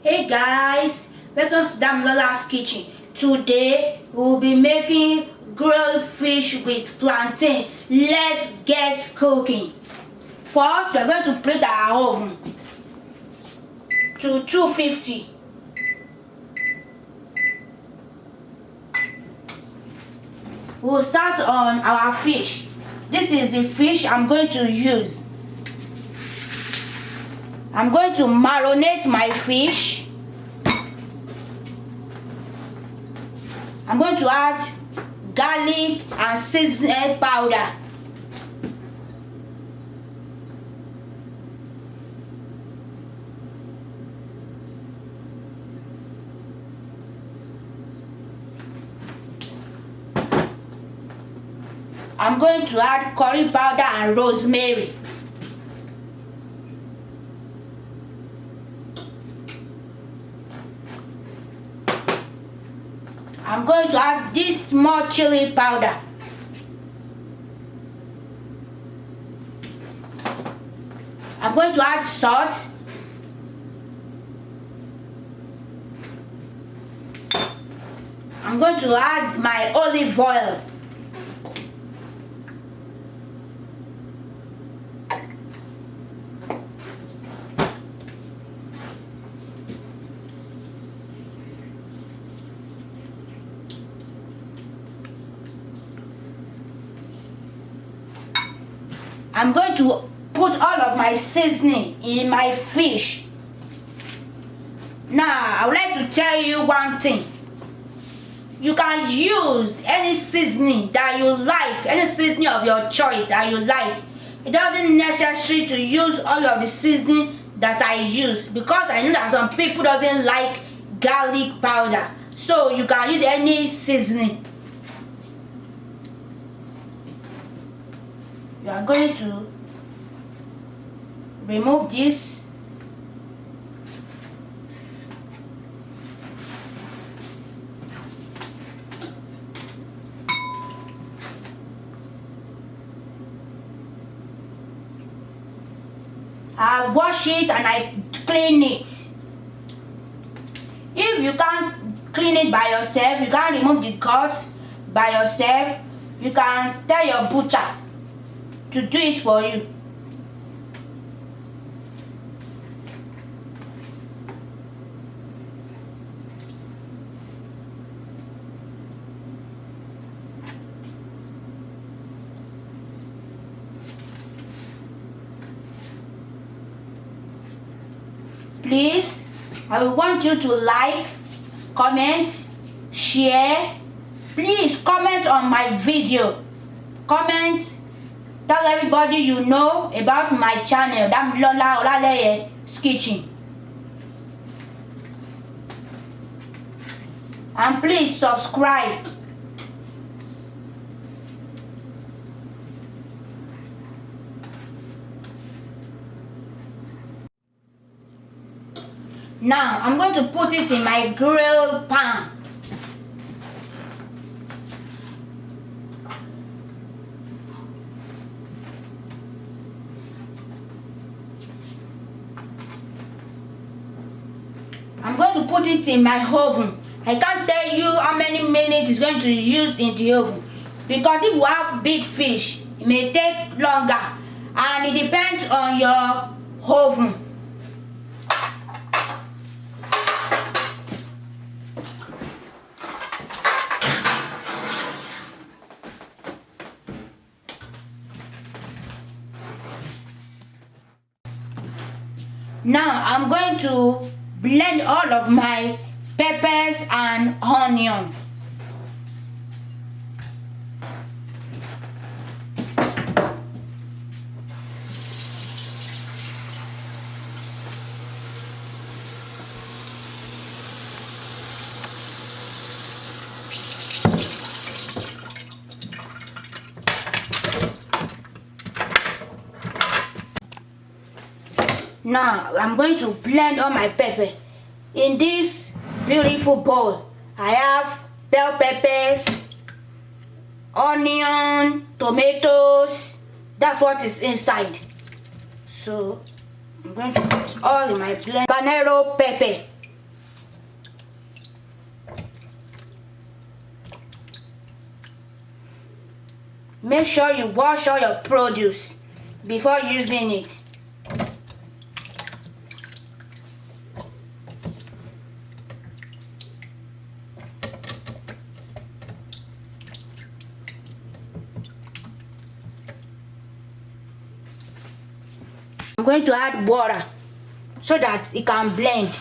Hey guys, welcome to Damilola's kitchen. Today we'll be making grilled fish with plantain. Let's get cooking. First, we're going to preheat our oven to 250. We'll start on our fish. This is the fish I'm going to use. I'm going to marinate my fish. I'm going to add garlic and seasoning powder. I'm going to add curry powder and rosemary. I'm going to add this small chili powder. I'm going to add salt. I'm going to add my olive oil. I'm going to put all of my seasoning in my fish. Now, I would like to tell you one thing. You can use any seasoning that you like, any seasoning of your choice that you like. It doesn't necessary to use all of the seasoning that I use, because I know that some people doesn't like garlic powder. So you can use any seasoning. You are going to remove this. I wash it and I clean it. If you can't clean it by yourself, you can't remove the guts by yourself, you can tell your butcher to do it for you. Please, I want you to like, comment, share. Please comment on my video. Comment. Tell everybody you know about my channel, Damilola Olaleye's Kitchen. And please subscribe. Now, I'm going to put it in my grill pan. I'm going to put it in my oven. I can't tell you how many minutes it's going to use in the oven, because if you have big fish, it may take longer, and it depends on your oven. Now I'm going to blend all of my peppers and onion. Now I'm going to blend all my pepper. In this beautiful bowl, I have bell peppers, onion, tomatoes. That's what is inside. So I'm going to put all in my blend. Habanero pepper. Make sure you wash all your produce before using it. I'm going to add water so that it can blend.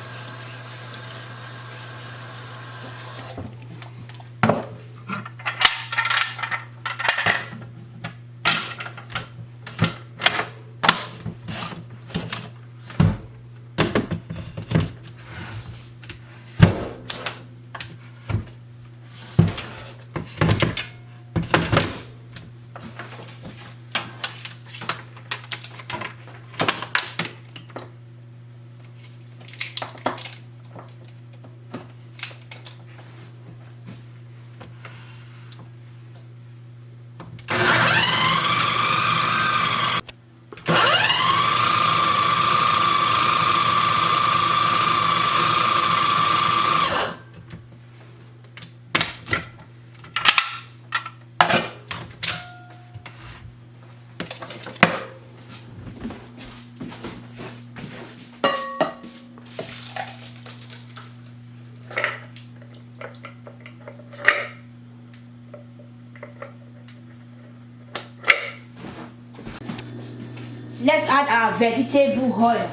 Let's add our vegetable oil.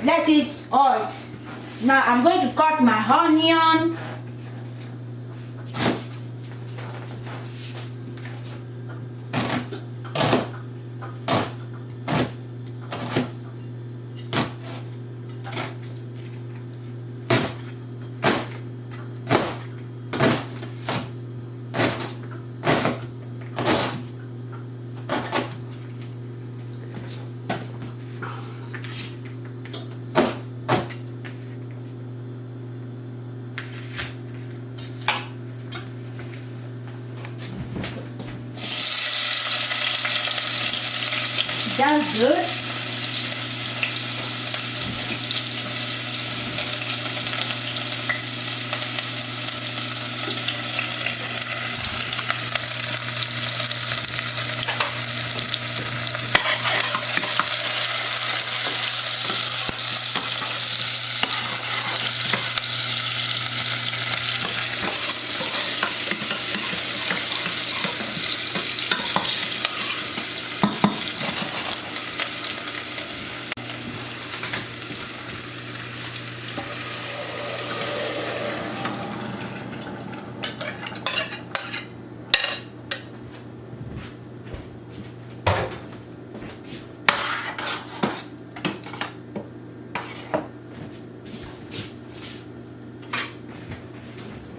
Let it hot. Now I'm going to cut my onion. That's good.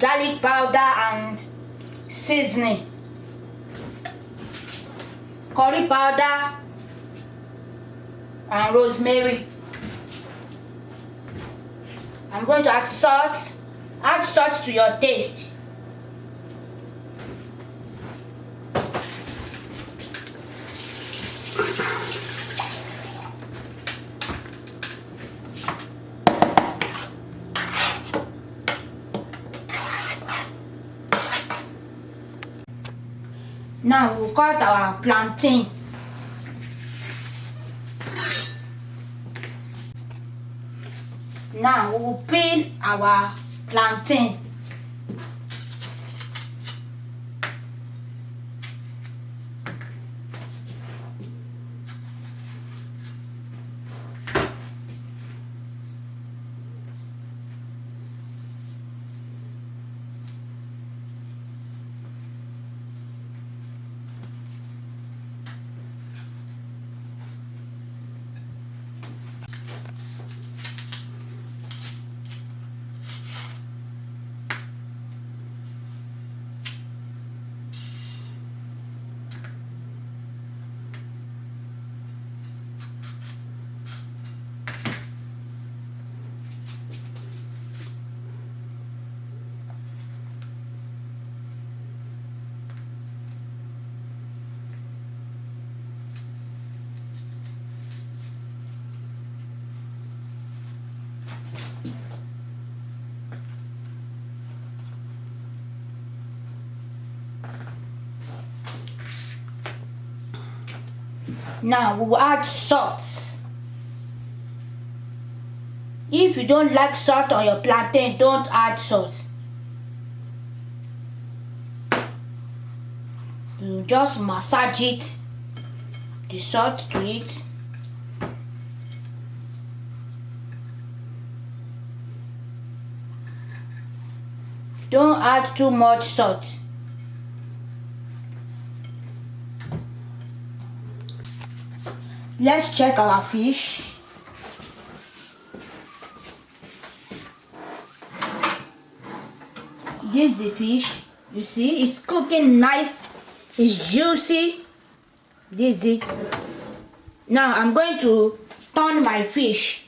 Garlic powder and seasoning, curry powder and rosemary. I'm going to add salt. Add salt to your taste. Now we'll cut our plantain. Now we'll peel our plantain. Now we will add salt. If you don't like salt on your plantain, don't add salt. You just massage it, the salt to it. Don't add too much salt. Let's check our fish. This is the fish. You see, it's cooking nice. It's juicy. This is it. Now I'm going to turn my fish.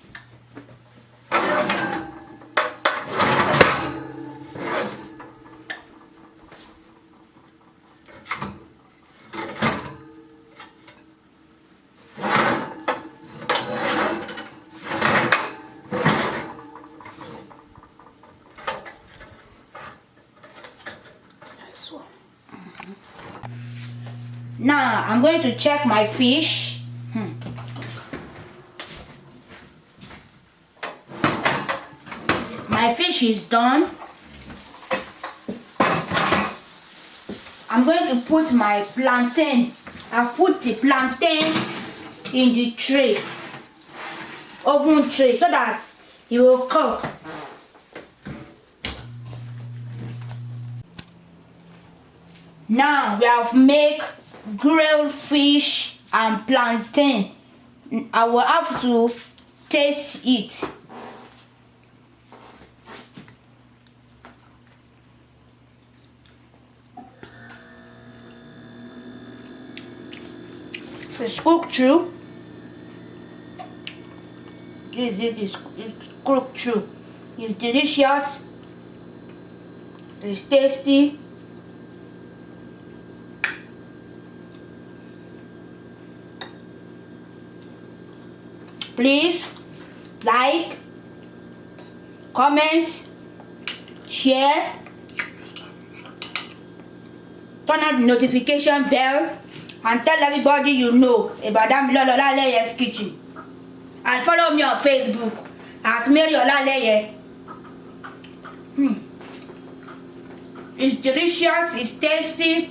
Now I'm going to check my fish. My fish is done. I'm going to put my plantain. I've put the plantain in the tray, oven tray, so that it will cook. Now we have made grilled fish and plantain. I will have to taste it. It's cooked through. It's cooked through. It's delicious. It's tasty. Please like, comment, share, turn on the notification bell, and tell everybody you know about Damilola kitchen. And follow me on Facebook at Mary Olaleye. It's delicious, it's tasty.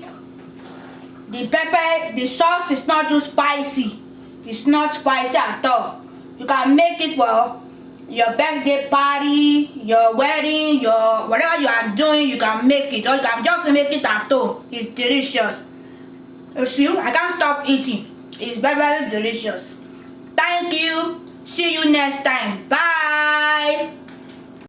The pepper, the sauce is not too spicy. It's not spicy at all. You can make it for your birthday party, your wedding, your whatever you are doing, you can make it. Or you can just make it at home. It's delicious. You see, I can't stop eating. It's very, very delicious. Thank you. See you next time. Bye.